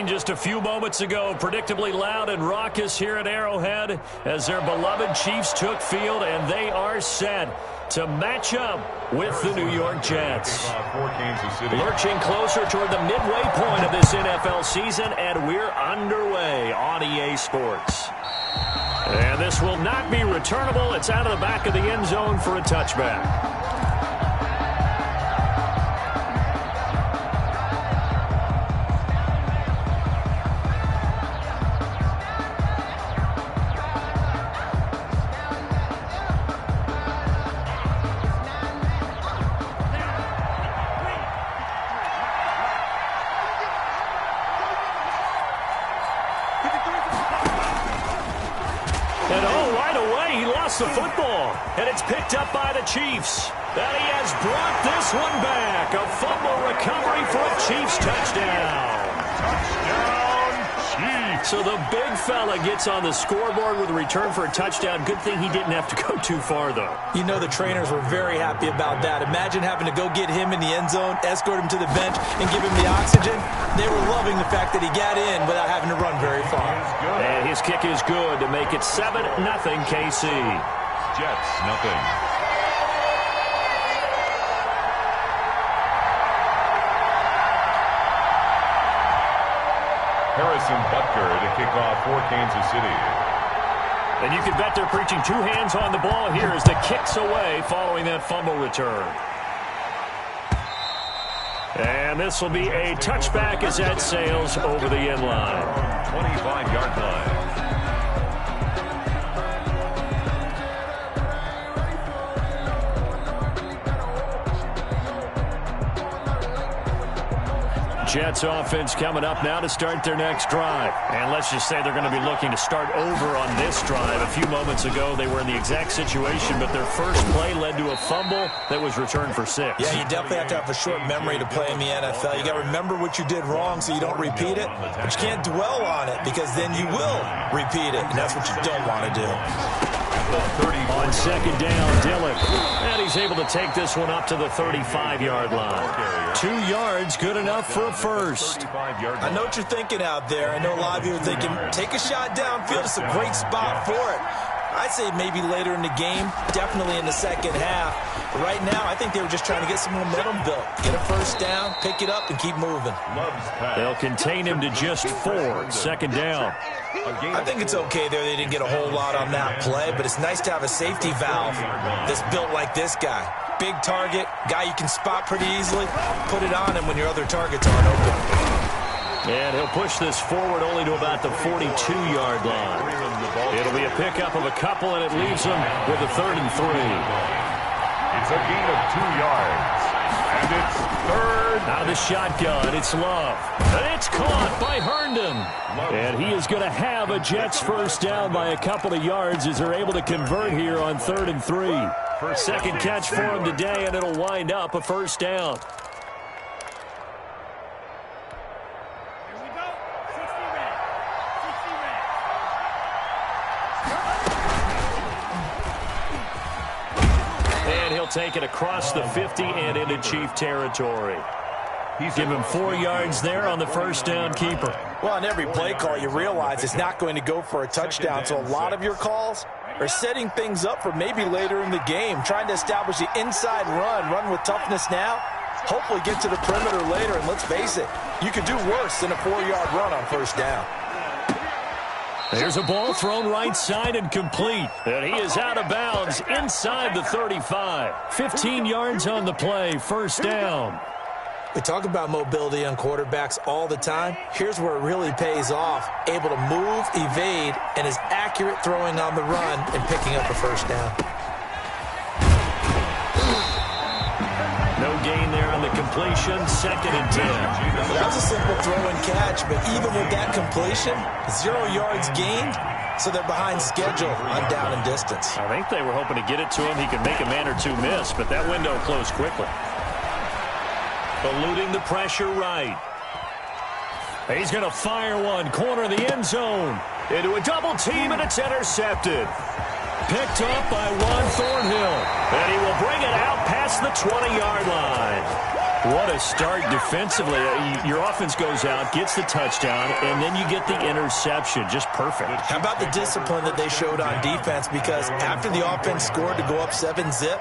just a few moments ago, predictably loud and raucous here at Arrowhead as their beloved Chiefs took field, and they are set to match up with the New York Jets. Lurching closer toward the midway point of this NFL season, and we're underway on EA Sports. And this will not be returnable. It's out of the back of the end zone for a touchback. The football, and it's picked up by the Chiefs. And he has brought this one back. A fumble recovery for a Chiefs touchdown. Touchdown, Chiefs. So the big fella gets on the scoreboard with a return for a touchdown. Good thing he didn't have to go too far, though. You know the trainers were very happy about that. Imagine having to go get him in the end zone, escort him to the bench, and give him the oxygen. They were loving the fact that he got in without having to run very far. And his kick is good to make it 7-0 KC. Jets, nothing. Harrison Butker to kick off for Kansas City. And you can bet they're preaching two hands on the ball here as the kick's away following that fumble return. And this will be a touchback as that sails over the end line. 25-yard line. Jets offense coming up now to start their next drive. And let's just say they're going to be looking to start over on this drive. A few moments ago, they were in the exact situation, but their first play led to a fumble that was returned for 6. Yeah, you definitely have to have a short memory to play in the NFL. You got to remember what you did wrong so you don't repeat it, but you can't dwell on it because then you will repeat it, and that's what you don't want to do. On second down, Dillon. And he's able to take this one up to the 35-yard line. 2 yards, good enough for a first. I know what you're thinking out there. I know a lot of you are thinking, take a shot downfield. It's a great spot for it. I'd say maybe later in the game, definitely in the second half. But right now, I think they were just trying to get some momentum built. Get a first down, pick it up, and keep moving. They'll contain him to just 4. Second down. I think it's okay there. They didn't get a whole lot on that play, but it's nice to have a safety valve that's built like this guy. Big target, guy you can spot pretty easily. Put it on him when your other targets aren't open. And he'll push this forward only to about the 42-yard line. It'll be a pickup of a couple, and it leaves them with a 3rd and 3. It's a gain of 2 yards. And it's 3rd. Out of the shotgun, it's Love. And it's caught by Herndon. And he is going to have a Jets first down by a couple of yards as they're able to convert here on 3rd and 3. Second catch for him today, and it'll wind up a first down. And he'll take it across the 50 and into Chief territory. Give him 4 yards there on the first down keeper. Well, on every play call, you realize it's not going to go for a touchdown. So a lot of your calls are setting things up for maybe later in the game, trying to establish the inside run with toughness now, hopefully get to the perimeter later. And let's face it, you could do worse than a 4-yard run on first down. There's a ball thrown right side and complete. And he is out of bounds inside the 35. 15 yards on the play, first down. We talk about mobility on quarterbacks all the time. Here's where it really pays off. Able to move, evade, and is accurate throwing on the run and picking up a first down. No gain there on the completion, 2nd and 10. Well, that was a simple throw and catch, but even with that completion, 0 yards gained, so they're behind schedule on down and distance. I think they were hoping to get it to him. He could make a man or two miss, but that window closed quickly. Eluding the pressure right. He's going to fire one, corner of the end zone. Into a double team, and it's intercepted. Picked up by Juan Thornhill. And he will bring it out past the 20-yard line. What a start defensively. Your offense goes out, gets the touchdown, and then you get the interception. Just perfect. How about the discipline that they showed on defense? Because after the offense scored to go up 7-zip,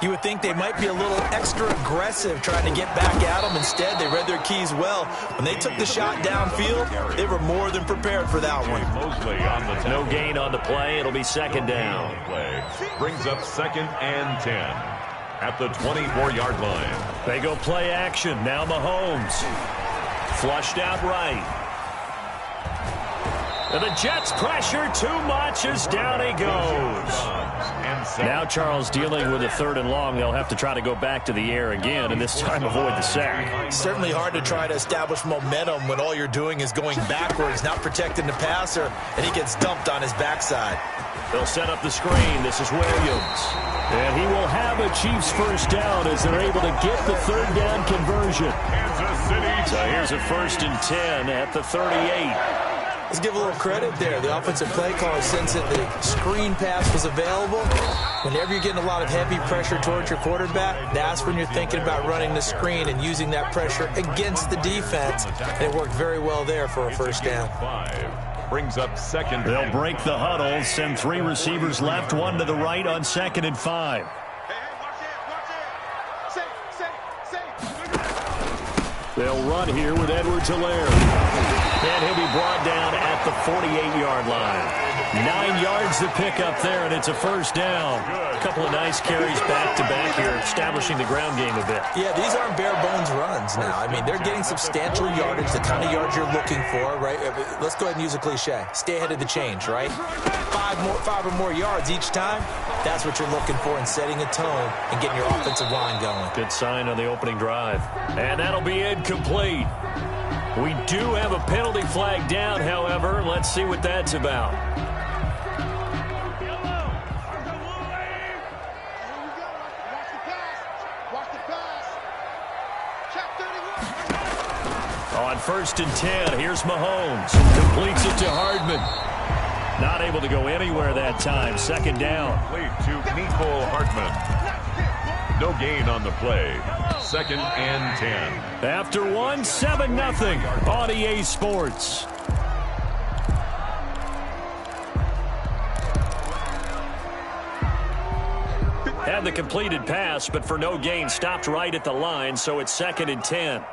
you would think they might be a little extra aggressive trying to get back at them. Instead, they read their keys well. When they took the shot downfield, they were more than prepared for that one. No gain on the play. It'll be second down. Brings up 2nd and 10 at the 24-yard line. They go play action. Now Mahomes. Flushed out right. And the Jets pressure too much as down he goes. Now Charles dealing with a 3rd and long. They'll have to try to go back to the air again, and this time avoid the sack. Certainly hard to try to establish momentum when all you're doing is going backwards, not protecting the passer, and he gets dumped on his backside. They'll set up the screen. This is Williams. And he will have a Chiefs first down as they're able to get the 3rd down conversion. So here's a 1st and 10 at the 38. Let's give a little credit there. The offensive play caller, since that the screen pass was available, whenever you're getting a lot of heavy pressure towards your quarterback, that's when you're thinking about running the screen and using that pressure against the defense. And it worked very well there for a first down. Brings up 2nd. They'll break the huddle, send 3 receivers left, 1 to the right on 2nd and 5. They'll run here with Edwards-Helaire. And he'll be brought down at the 48-yard line. 9 yards to pick up there, and it's a first down. A couple of nice carries back-to-back here, establishing the ground game a bit. Yeah, these aren't bare-bones runs now. I mean, they're getting substantial yardage, the kind of yards you're looking for, right? Let's go ahead and use a cliche. Stay ahead of the change, right? 5 or more yards each time. That's what you're looking for in setting a tone and getting your offensive line going. Good sign on the opening drive. And that'll be incomplete. We do have a penalty flag down, however. Let's see what that's about. On 1st and 10, here's Mahomes. Completes it to Hardman. Not able to go anywhere that time. 2nd down. Complete to Nicole Hardman. No gain on the play. 2nd and 10. After 1, 7-0 on EA Sports. Had the completed pass, but for no gain, stopped right at the line, so it's 2nd and 10.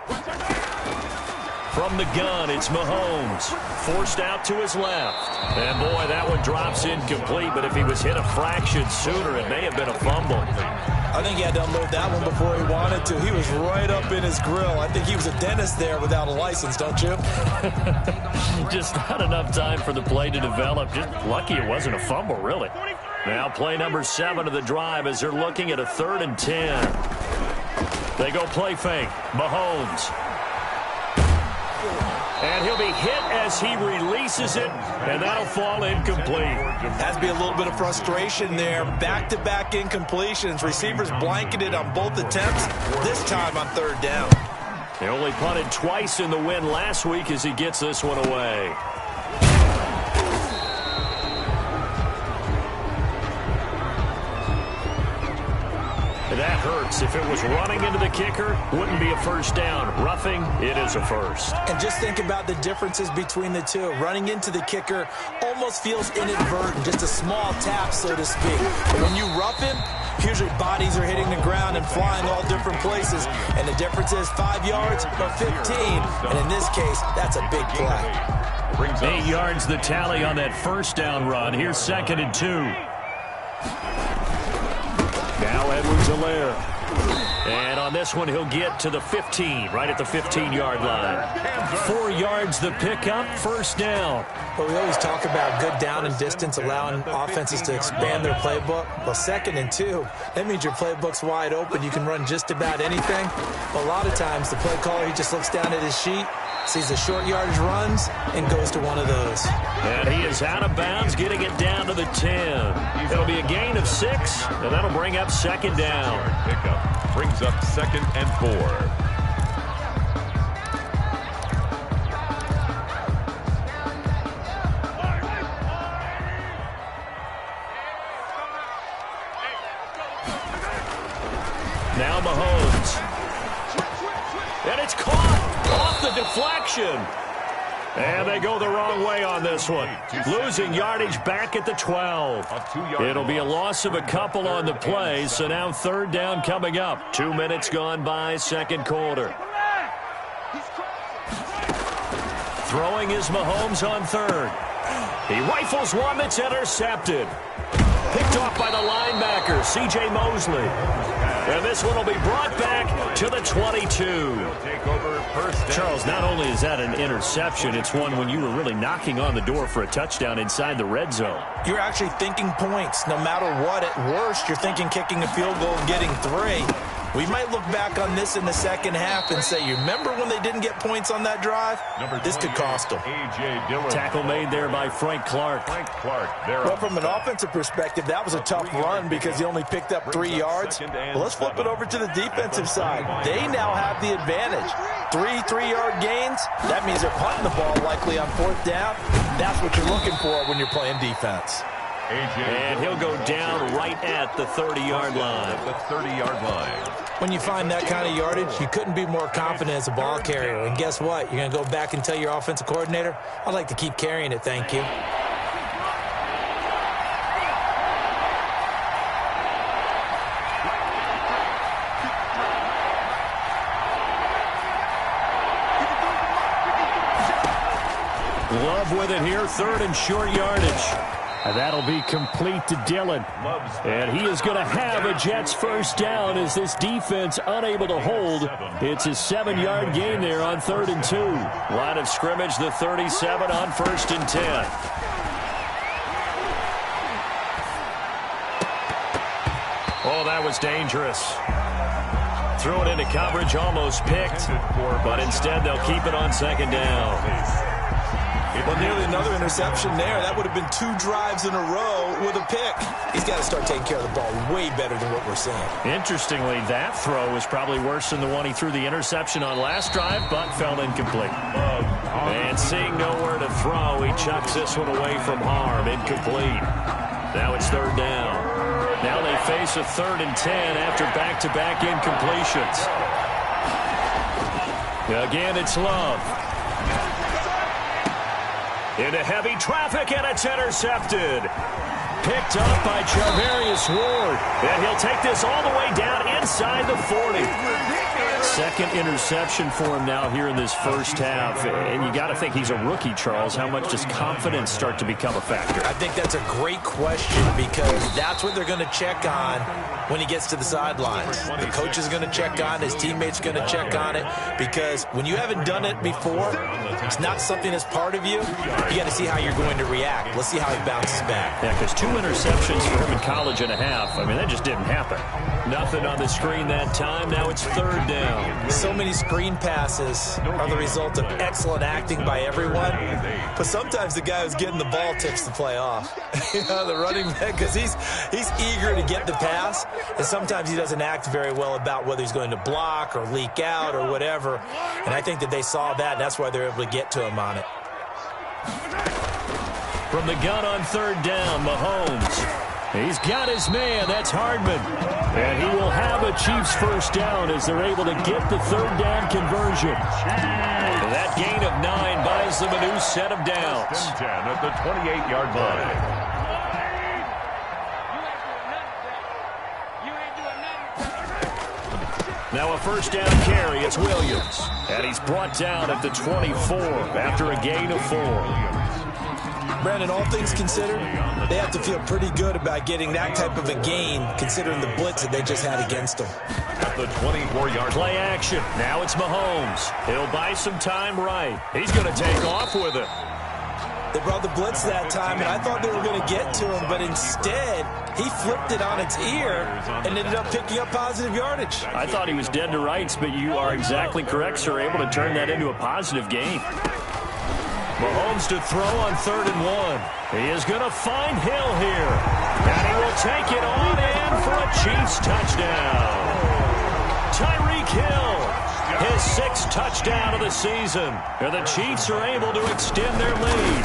From the gun, it's Mahomes. Forced out to his left. And, boy, that one drops incomplete, but if he was hit a fraction sooner, it may have been a fumble. I think he had to unload that one before he wanted to. He was right up in his grill. I think he was a dentist there without a license, don't you? Just not enough time for the play to develop. Just lucky it wasn't a fumble, really. Now play number 7 of the drive as they're looking at a 3rd and 10. They go play fake. Mahomes. And he'll be hit as he releases it, and that'll fall incomplete. Has to be a little bit of frustration there. Back-to-back incompletions. Receivers blanketed on both attempts, this time on 3rd down. They only punted twice in the win last week as he gets this one away. That hurts. If it was running into the kicker, wouldn't be a first down. Roughing, it is a first. And just think about the differences between the two. Running into the kicker almost feels inadvertent, just a small tap, so to speak. But when you rough him, usually bodies are hitting the ground and flying all different places. And the difference is 5 yards or 15. And in this case, that's a big play. 8 yards the tally on that first down run. Here's 2nd and 2. Now Edwards-Helaire. And on this one, he'll get to the 15, right at the 15-yard line. 4 yards the pickup, first down. Well, we always talk about good down and distance, allowing offenses to expand their playbook. Well, 2nd and 2, that means your playbook's wide open. You can run just about anything. But a lot of times, the play caller, he just looks down at his sheet, sees the short yardage runs, and goes to one of those. And he is out of bounds, getting it down to the 10. It'll be a gain of 6, and that'll bring up 2nd down. Pickup brings up 2nd and 4. Now Mahomes. action. And they go the wrong way on this one. Losing yardage back at the 12. It'll be a loss of a couple on the play, so now third down coming up. 2 minutes gone by, second quarter. Throwing is Mahomes on third. He rifles one that's intercepted. Picked off by the linebacker, C.J. Mosley. And this one will be brought back to the 22. Charles, not only is that an interception, it's one when you were really knocking on the door for a touchdown inside the red zone. You're actually thinking points. No matter what, at worst, you're thinking kicking a field goal and getting 3. We might look back on this in the second half and say, you remember when they didn't get points on that drive? This could cost them. Tackle made there by Frank Clark. Well, from an offensive perspective, that was a tough run because he only picked up 3 yards. Well, let's flip it over to the defensive side. They now have the advantage. 3 3-yard gains. That means they're punting the ball likely on fourth down. That's what you're looking for when you're playing defense. And he'll go down right at the 30-yard line. When you find that kind of yardage, you couldn't be more confident as a ball carrier. And guess what? You're going to go back and tell your offensive coordinator, I'd like to keep carrying it, thank you. Love with it here, third and short yardage. And that'll be complete to Dillon. And he is going to have a Jets first down as this defense unable to hold. It's a 7-yard gain there on 3rd and 2. Line of scrimmage, the 37 on 1st and 10. Oh, that was dangerous. Threw it into coverage, almost picked. But instead they'll keep it on 2nd down. Well, nearly another interception there. That would have been 2 drives in a row with a pick. He's got to start taking care of the ball way better than what we're seeing. Interestingly, that throw was probably worse than the one he threw the interception on last drive, but fell incomplete. And seeing nowhere to throw, he chucks this one away from harm. Incomplete. Now it's 3rd down. Now they face a 3rd and 10 after back-to-back incompletions. Again, it's Love. Into heavy traffic, and it's intercepted. Picked up by Charvarius Ward. And he'll take this all the way down inside the 40. Second interception for him now here in this first half. And you got to think he's a rookie, Charles. How much does confidence start to become a factor? I think that's a great question because that's what they're going to check on when he gets to the sidelines. The coach is going to check on, his teammates are going to check on it because when you haven't done it before, it's not something that's part of you. You got to see how you're going to react. Let's see how he bounces back. Yeah, because 2 interceptions for him in college and a half. I mean, that just didn't happen. Nothing on the screen that time. Now it's 3rd down. So many screen passes are the result of excellent acting by everyone. But sometimes the guy who's getting the ball tips the play off. You know, the running back, because he's eager to get the pass. And sometimes he doesn't act very well about whether he's going to block or leak out or whatever. And I think that they saw that, and that's why they're able to get to him on it. From the gun on 3rd down, Mahomes. He's got his man. That's Hardman. And he will have a Chiefs first down as they're able to get the 3rd down conversion. That gain of 9 buys them a new set of downs. 10 at the 28-yard line. Now a first down carry. It's Williams. And he's brought down at the 24 after a gain of 4. Brandon, all things considered, they have to feel pretty good about getting that type of a gain considering the blitz that they just had against them. At the 24-yard play action. Now it's Mahomes. He'll buy some time right. He's going to take off with it. They brought the blitz that time, and I thought they were going to get to him, but instead, he flipped it on its ear and ended up picking up positive yardage. I thought he was dead to rights, but you are exactly correct, sir. Able to turn that into a positive gain. Mahomes to throw on 3rd and 1. He is going to find Hill here. And he will take it on in for a Chiefs touchdown. Tyreek Hill, his 6th touchdown of the season. And the Chiefs are able to extend their lead.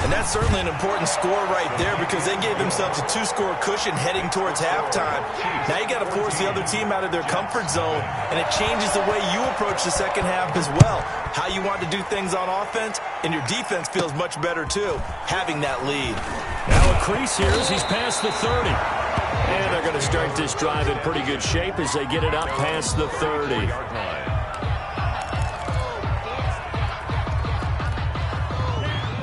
And that's certainly an important score right there because they gave themselves a 2-score cushion heading towards halftime. Now you got to force the other team out of their comfort zone, and it changes the way you approach the second half as well. How you want to do things on offense, and your defense feels much better too, having that lead. Now a crease here as he's past the 30. And they're going to start this drive in pretty good shape as they get it up past the 30.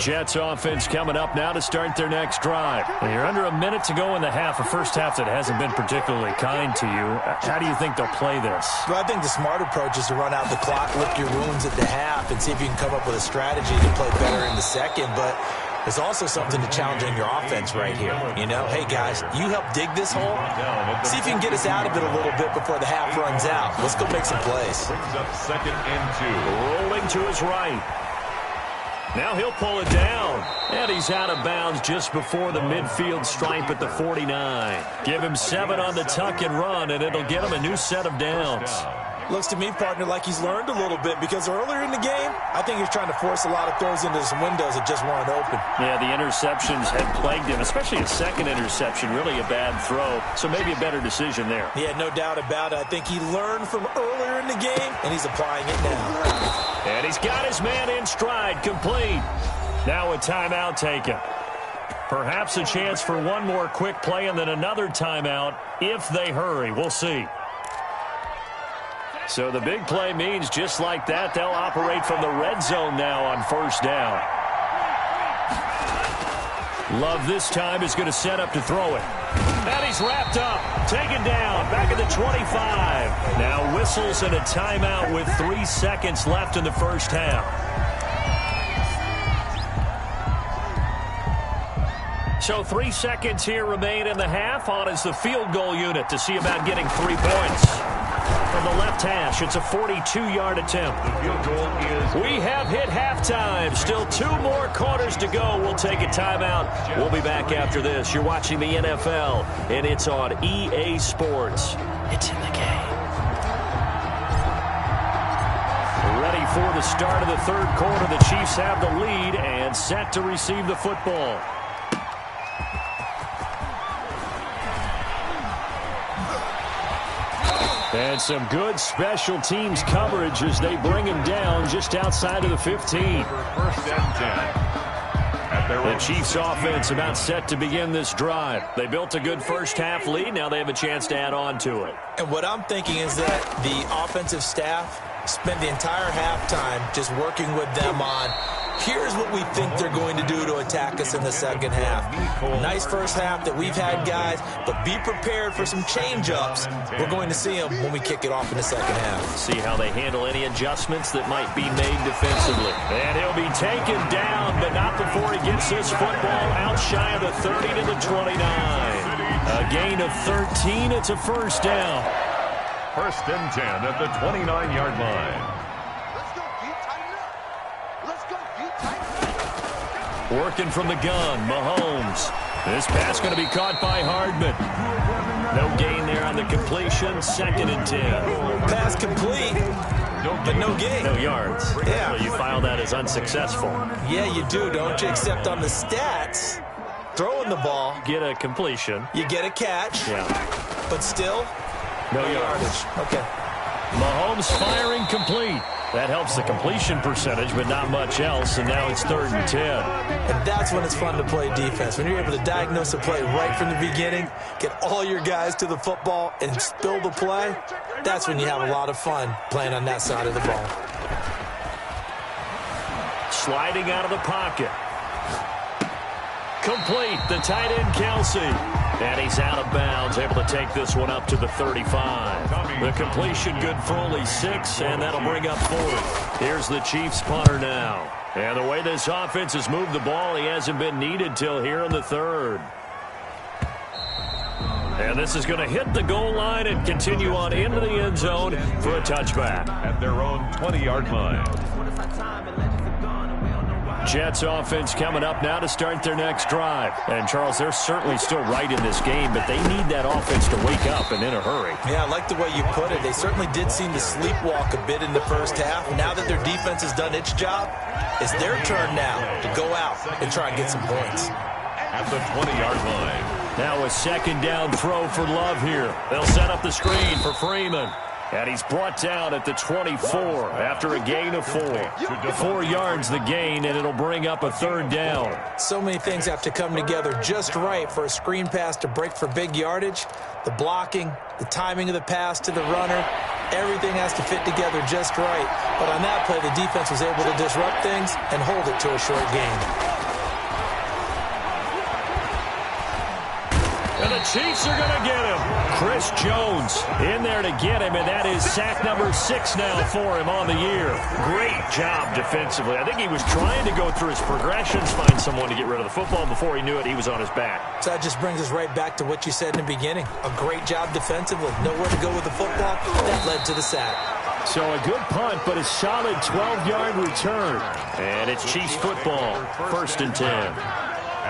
Jets offense coming up now to start their next drive. And you're under a minute to go in the half, a first half that hasn't been particularly kind to you. How do you think they'll play this? Well, I think the smart approach is to run out the clock, lick your wounds at the half, and see if you can come up with a strategy to play better in the second. But there's also something to challenging your offense right here. You know, hey, guys, you help dig this hole. See if you can get us out of it a little bit before the half runs out. Let's go make some plays. Brings up 2nd and 2. Rolling to his right. Now he'll pull it down. And he's out of bounds just before the midfield stripe at the 49. Give him 7 on the tuck and run, and it'll get him a new set of downs. Looks to me, partner, like he's learned a little bit because earlier in the game, I think he was trying to force a lot of throws into some windows that just weren't open. Yeah, the interceptions had plagued him, especially a second interception, really a bad throw. So maybe a better decision there. Yeah, no doubt about it. I think he learned from earlier in the game, and he's applying it now. And he's got his man in stride, complete. Now a timeout taken. Perhaps a chance for one more quick play and then another timeout if they hurry. We'll see. So the big play means just like that, they'll operate from the red zone now on first down. Love this time is going to set up to throw it. And he's wrapped up, taken down, back at the 25. Now whistles and a timeout with 3 seconds left in the first half. So 3 seconds here remain in the half. On is the field goal unit to see about getting 3 points. From the left hash, it's a 42-yard attempt. The field goal is... We have hit halftime. Still 2 more quarters to go. We'll take a timeout. We'll be back after this. You're watching the NFL, and it's on EA Sports. It's in the game. Ready for the start of the third quarter. The Chiefs have the lead and set to receive the football. And some good special teams coverage as they bring him down just outside of the 15. 1st and 10. The Chiefs offense about set to begin this drive. They built a good first half lead. Now they have a chance to add on to it. And what I'm thinking is that the offensive staff spent the entire halftime just working with them on here's what we think they're going to do to attack us in the second half. Nice first half that we've had, guys, but be prepared for some change-ups. We're going to see them when we kick it off in the second half. See how they handle any adjustments that might be made defensively. And he'll be taken down, but not before he gets this football out shy of the 30 to the 29. A gain of 13. It's a first down. 1st and 10 at the 29-yard line. Working from the gun, Mahomes. This pass going to be caught by Hardman. No gain there on the completion. 2nd and 10. Pass complete, but no gain. No yards. Yeah. So you file that as unsuccessful. Yeah, you do, don't you? Except on the stats, throwing the ball. Get a completion. You get a catch. Yeah. But still, no yardage. Okay. Mahomes firing complete. That helps the completion percentage, but not much else, and now it's 3rd and 10. And that's when it's fun to play defense. When you're able to diagnose a play right from the beginning, get all your guys to the football, and spill the play, that's when you have a lot of fun playing on that side of the ball. Sliding out of the pocket. Complete, the tight end, Kelsey. And he's out of bounds, able to take this one up to the 35. The completion good for only 6, and that'll bring up 4th. Here's the Chiefs punter now. And the way this offense has moved the ball, he hasn't been needed till here in the 3rd. And this is going to hit the goal line and continue on into the end zone for a touchback. At their own 20-yard line. Jets offense coming up now to start their next drive. And, Charles, they're certainly still right in this game, but they need that offense to wake up and in a hurry. Yeah, I like the way you put it. They certainly did seem to sleepwalk a bit in the first half. Now that their defense has done its job, it's their turn now to go out and try and get some points. At the 20-yard line. Now a second down throw for Love here. They'll set up the screen for Freeman. And he's brought down at the 24 after a gain of 4. 4 yards the gain, and it'll bring up a third down. So many things have to come together just right for a screen pass to break for big yardage. The blocking, the timing of the pass to the runner, everything has to fit together just right. But on that play, the defense was able to disrupt things and hold it to a short gain. And the Chiefs are going to get him. Chris Jones in there to get him, and that is sack number 6 now for him on the year. Great job defensively. I think he was trying to go through his progressions, find someone to get rid of the football. Before he knew it, he was on his back. So that just brings us right back to what you said in the beginning. A great job defensively. Nowhere to go with the football. That led to the sack. So a good punt, but a solid 12-yard return. And it's Chiefs football, 1st and 10.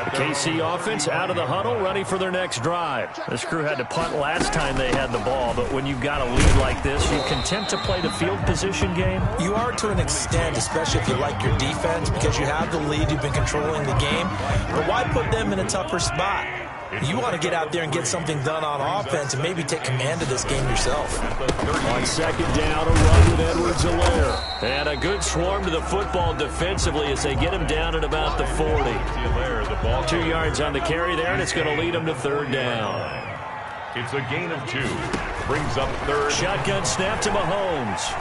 The KC offense out of the huddle, ready for their next drive. This crew had to punt last time they had the ball, but when you've got a lead like this, you content to play the field position game? You are to an extent, especially if you like your defense, because you have the lead, you've been controlling the game. But why put them in a tougher spot? You want to get out there and get something done on offense and maybe take command of this game yourself. On second down, a run with Edwards-Helaire. And a good swarm to the football defensively as they get him down at about the 40. 2 yards on the carry there, and it's going to lead them to third down. It's a gain of 2. Brings up third. Shotgun snap to Mahomes.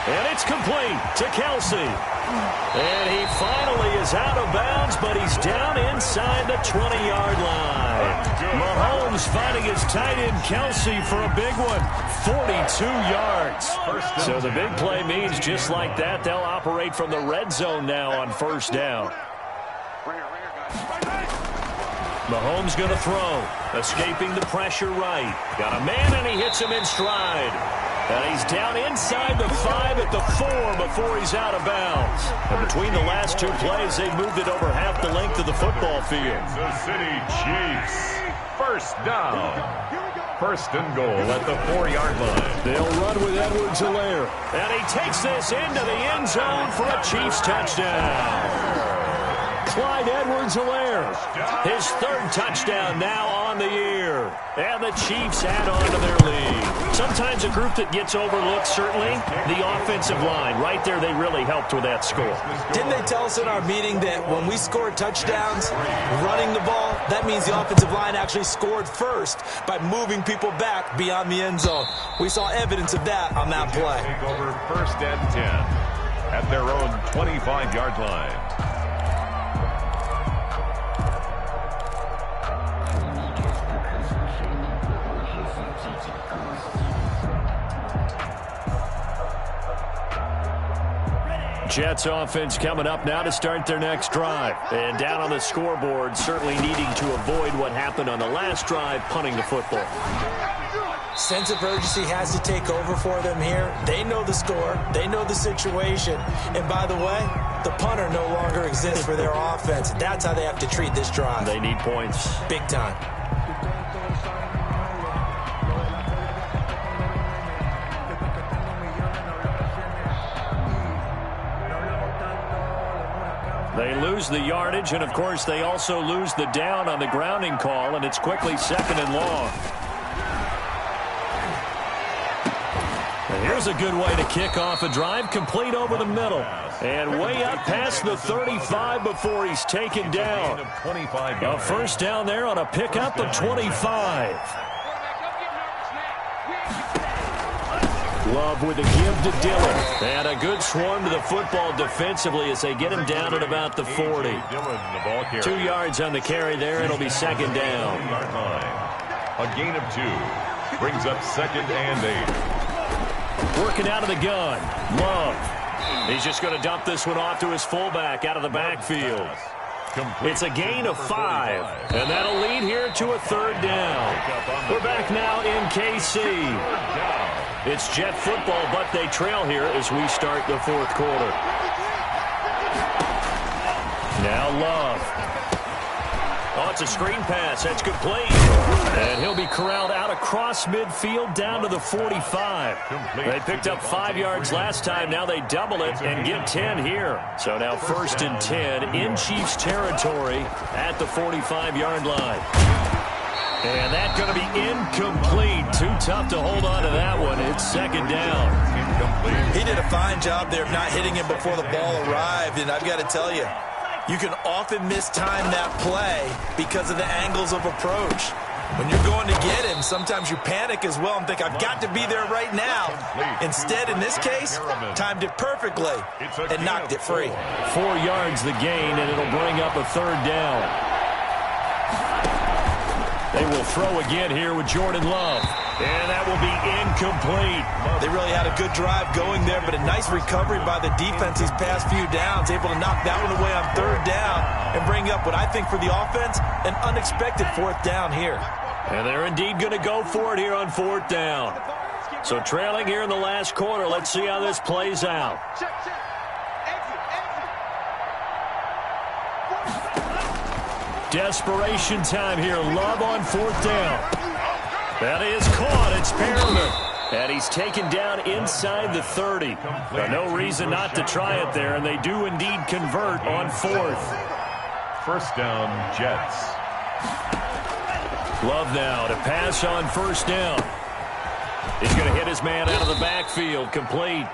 And it's complete to Kelsey. And he finally is out of bounds, but he's down inside the 20-yard line. Mahomes finding his tight end Kelsey for a big one, 42 yards. So the big play means just like that, they'll operate from the red zone now on first down. Mahomes going to throw, escaping the pressure right. Got a man, and he hits him in stride. And he's down inside the 5 at the 4 before he's out of bounds. And between the last 2 plays, they've moved it over half the length of the football field. Kansas City Chiefs, first down. 1st and goal at the 4-yard line. They'll run with Edwards-Helaire. And he takes this into the end zone for a Chiefs touchdown. Clyde Edwards-Helaire, his 3rd touchdown now on the year. And the Chiefs add on to their lead. Sometimes a group that gets overlooked, certainly, the offensive line. Right there, they really helped with that score. Didn't they tell us in our meeting that when we score touchdowns running the ball, that means the offensive line actually scored first by moving people back beyond the end zone? We saw evidence of that on that play. Take over 1st and 10 at their own 25-yard line. Jets offense coming up now to start their next drive. And down on the scoreboard, certainly needing to avoid what happened on the last drive, punting the football. Sense of urgency has to take over for them here. They know the score. They know the situation. And by the way, the punter no longer exists for their offense. That's how they have to treat this drive. They need points. Big time. They lose the yardage, and, of course, they also lose the down on the grounding call, and it's quickly 2nd and long. And here's a good way to kick off a drive, complete over the middle. And way up past the 35 before he's taken down. A first down there on a pickup of 25. Love with a give to Dillon. And a good swarm to the football defensively as they get him down at about the 40. 2 yards on the carry there. It'll be 2nd down. A gain of 2. Brings up 2nd and 8. Working out of the gun. Love. He's just going to dump this one off to his fullback out of the backfield. It's a gain of 5. And that'll lead here to a 3rd down. We're back now in KC. It's Jet football, but they trail here as we start the fourth quarter. Now Love. Oh, it's a screen pass. That's complete. And he'll be corralled out across midfield down to the 45. They picked up 5 yards last time. Now they double it and get 10 here. So now 1st and 10 in Chiefs territory at the 45-yard line. And that's going to be incomplete. Too tough to hold on to that one. It's 2nd down. Incomplete. He did a fine job there of not hitting him before the ball arrived. And I've got to tell you, you can often mistime that play because of the angles of approach. When you're going to get him, sometimes you panic as well and think, I've got to be there right now. Instead, in this case, timed it perfectly and knocked it free. 4 yards the gain, and it'll bring up a 3rd down. They will throw again here with Jordan Love. And that will be incomplete. They really had a good drive going there, but a nice recovery by the defense these past few downs, able to knock that one away on 3rd down and bring up what I think for the offense, an unexpected 4th down here. And they're indeed going to go for it here on 4th down. So trailing here in the last quarter, let's see how this plays out. Desperation time here. Love on 4th down. That is caught. It's Perriman. And he's taken down inside the 30. No reason not to try it there, and they do indeed convert on 4th. 1st down, Jets. Love now to pass on 1st down. He's going to hit his man out of the backfield. Complete.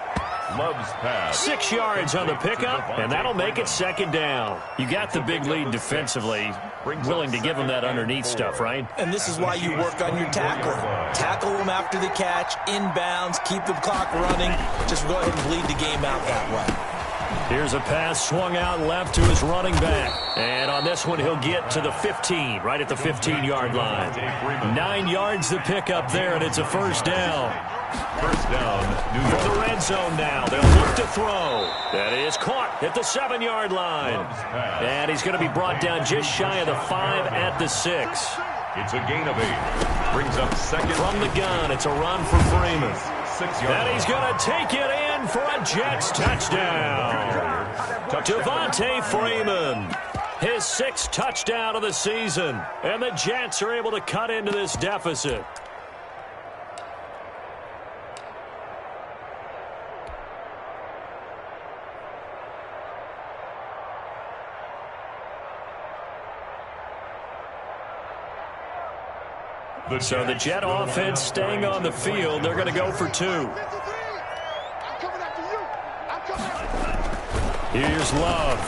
Love's pass. 6 yards on the pickup, and that'll make it 2nd down. You got the big lead defensively. Willing to give them that underneath stuff, right? And this is why you work on your tackling. Tackle them after the catch, inbounds, keep the clock running. Just go ahead and bleed the game out that way. Here's a pass swung out left to his running back. And on this one, he'll get to the 15, right at the 15-yard line. 9 yards the pickup there, and it's a 1st down. 1st down, New York. For the red zone now, they'll look to throw. That is caught at the 7-yard line. And he's going to be brought down just shy of the 5 at the 6. It's a gain of 8. Brings up 2nd. From the gun, it's a run for Freeman. 6 yards. And he's going to take it in for a Jets touchdown. Devontae Freeman, his 6th touchdown of the season. And the Jets are able to cut into this deficit. So the Jet offense staying on the field. They're going to go for 2. Here's Love.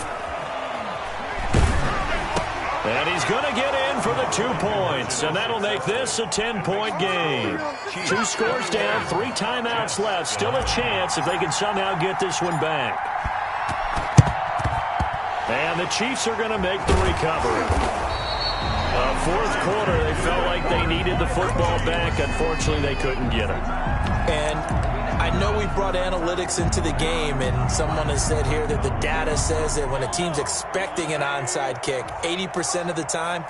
And he's going to get in for the 2 points. And that'll make this a 10-point game. 2 scores down, 3 timeouts left. Still a chance if they can somehow get this one back. And the Chiefs are going to make the recovery. 4th quarter, they felt like they needed the football back. Unfortunately, they couldn't get it. And I know we brought analytics into the game, and someone has said here that the data says that when a team's expecting an onside kick, 80% of the time,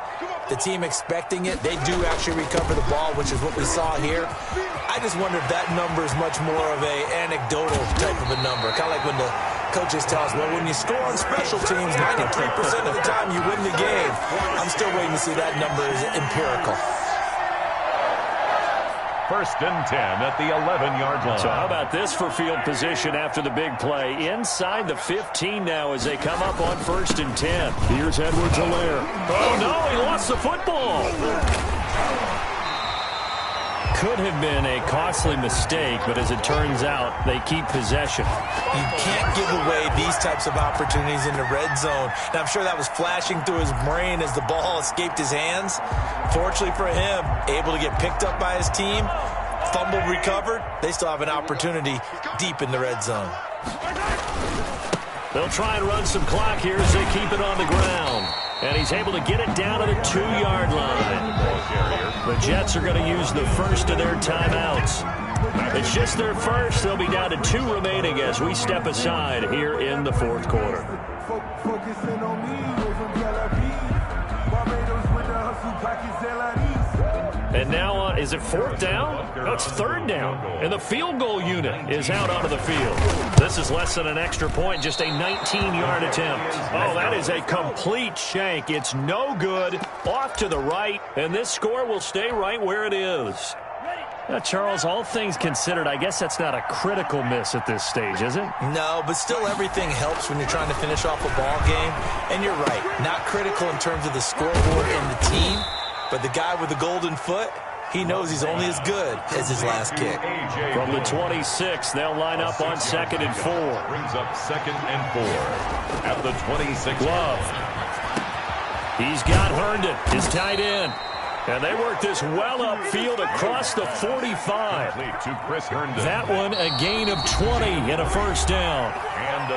the team expecting it, they do actually recover the ball, which is what we saw here. I just wonder if that number is much more of a anecdotal type of a number. Kind of like when the coaches tell us, well, when you score on special teams, 93% of the time you win the game. I'm still waiting to see that number is empirical. 1st and 10 at the 11-yard line. So how about this for field position after the big play? Inside the 15 now as they come up on 1st and 10. Here's Edwards-Helaire. Oh, no, he lost the football. Could have been a costly mistake, but as it turns out, they keep possession. You can't give away these types of opportunities in the red zone. Now, I'm sure that was flashing through his brain as the ball escaped his hands. Fortunately for him, able to get picked up by his team, fumbled, recovered. They still have an opportunity deep in the red zone. They'll try and run some clock here as they keep it on the ground. And he's able to get it down to the 2-yard line. The Jets are going to use the first of their timeouts. It's just their first. They'll be down to 2 remaining as we step aside here in the 4th quarter. And now, is it fourth down? No, it's third down. And the field goal unit is out onto the field. This is less than an extra point, just a 19-yard attempt. Oh, that is a complete shank. It's no good, off to the right, and this score will stay right where it is. Now, Charles, all things considered, I guess that's not a critical miss at this stage, is it? No, but still everything helps when you're trying to finish off a ball game. And you're right, not critical in terms of the scoreboard and the team, but the guy with the golden foot, he knows he's only as good as his last kick. From the 26, they'll line up on 2nd and 4. Brings up 2nd and 4 at the 26. Love. He's got Herndon, his tight end. And they work this well upfield across the 45. That one a gain of 20 and a first down.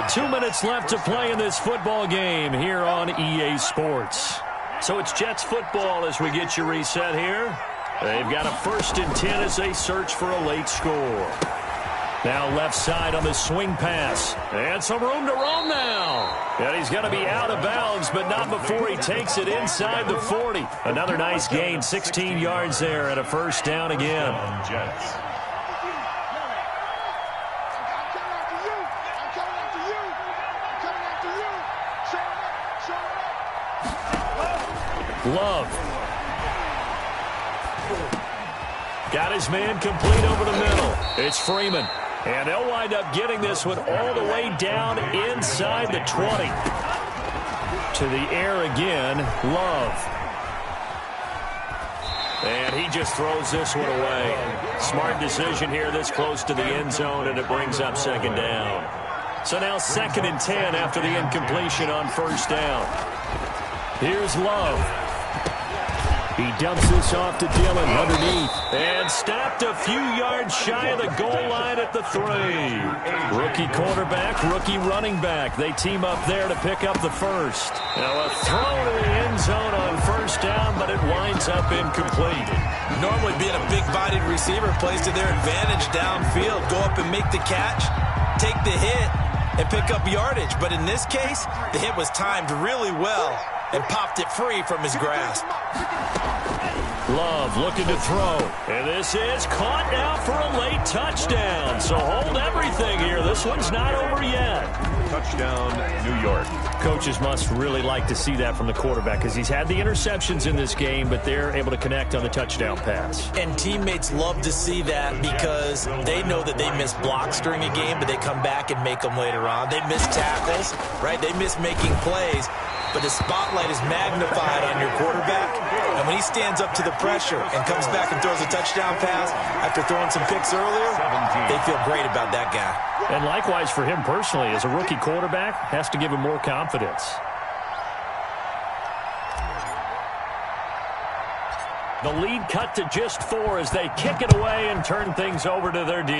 2 minutes left to play in this football game here on EA Sports. So it's Jets football as we get you reset here. They've got a 1st and 10 as they search for a late score. Now left side on the swing pass. And some room to roam now. And he's going to be out of bounds, but not before he takes it inside the 40. Another nice gain, 16 yards there, and a first down again. Love. Got his man complete over the middle. It's Freeman. And they'll wind up getting this one all the way down inside the 20. To the air again, Love. And he just throws this one away. Smart decision here this close to the end zone, and it brings up 2nd down. So now 2nd and 10 after the incompletion on 1st down. Here's Love. He dumps this off to Dillon underneath. And stopped a few yards shy of the goal line at the 3. Rookie quarterback, rookie running back. They team up there to pick up the first. Now a throw to the end zone on 1st down, but it winds up incomplete. Normally being a big-bodied receiver plays to their advantage downfield. Go up and make the catch, take the hit, and pick up yardage. But in this case, the hit was timed really well and popped it free from his grasp. Love looking to throw. And this is caught now for a late touchdown. So hold everything here. This one's not over yet. Touchdown, New York. Coaches must really like to see that from the quarterback because he's had the interceptions in this game, but they're able to connect on the touchdown pass. And teammates love to see that because they know that they miss blocks during a game, but they come back and make them later on. They miss tackles, right? They miss making plays. But the spotlight is magnified on your quarterback. And when he stands up to the pressure and comes back and throws a touchdown pass after throwing some picks earlier, they feel great about that guy. And likewise for him personally, as a rookie quarterback, has to give him more confidence. The lead cut to just 4 as they kick it away and turn things over to their D.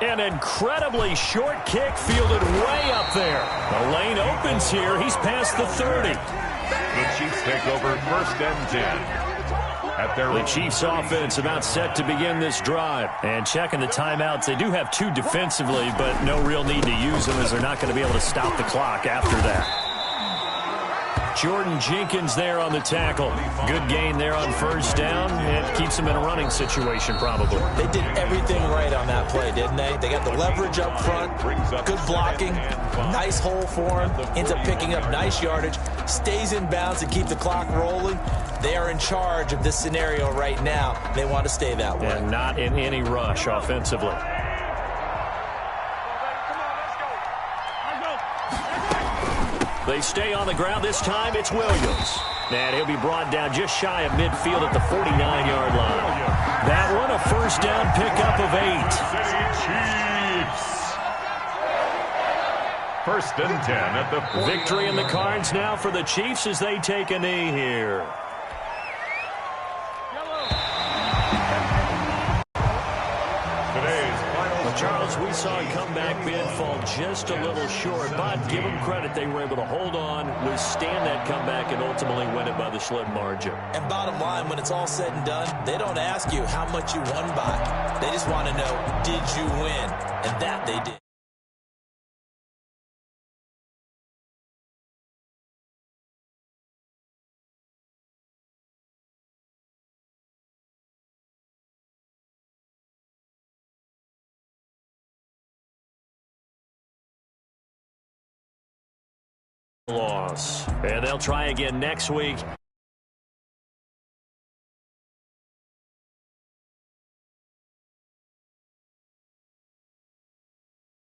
An incredibly short kick fielded way up there. The lane opens here. He's past the 30. The Chiefs take over 1st and 10. The Chiefs offense about set to begin this drive. And checking the timeouts. They do have 2 defensively, but no real need to use them as they're not going to be able to stop the clock after that. Jordan Jenkins there on the tackle. Good gain there on 1st down. It keeps them in a running situation probably. They did everything right on that play, didn't they? They got the leverage up front, good blocking, nice hole for him, ends up picking up nice yardage, stays in bounds and keep the clock rolling. They are in charge of this scenario right now. They want to stay that way. And not in any rush offensively. They stay on the ground. This time it's Williams. And he'll be brought down just shy of midfield at the 49-yard line. That one a 1st down pickup of 8. 1st and 10 at the 49. Victory in the cards now for the Chiefs as they take a knee here. Charles, we saw a comeback bid fall just a little short, but give them credit. They were able to hold on, withstand that comeback, and ultimately win it by the slim margin. And bottom line, when it's all said and done, they don't ask you how much you won by. They just want to know, did you win? And that they did. loss. And they'll try again next week.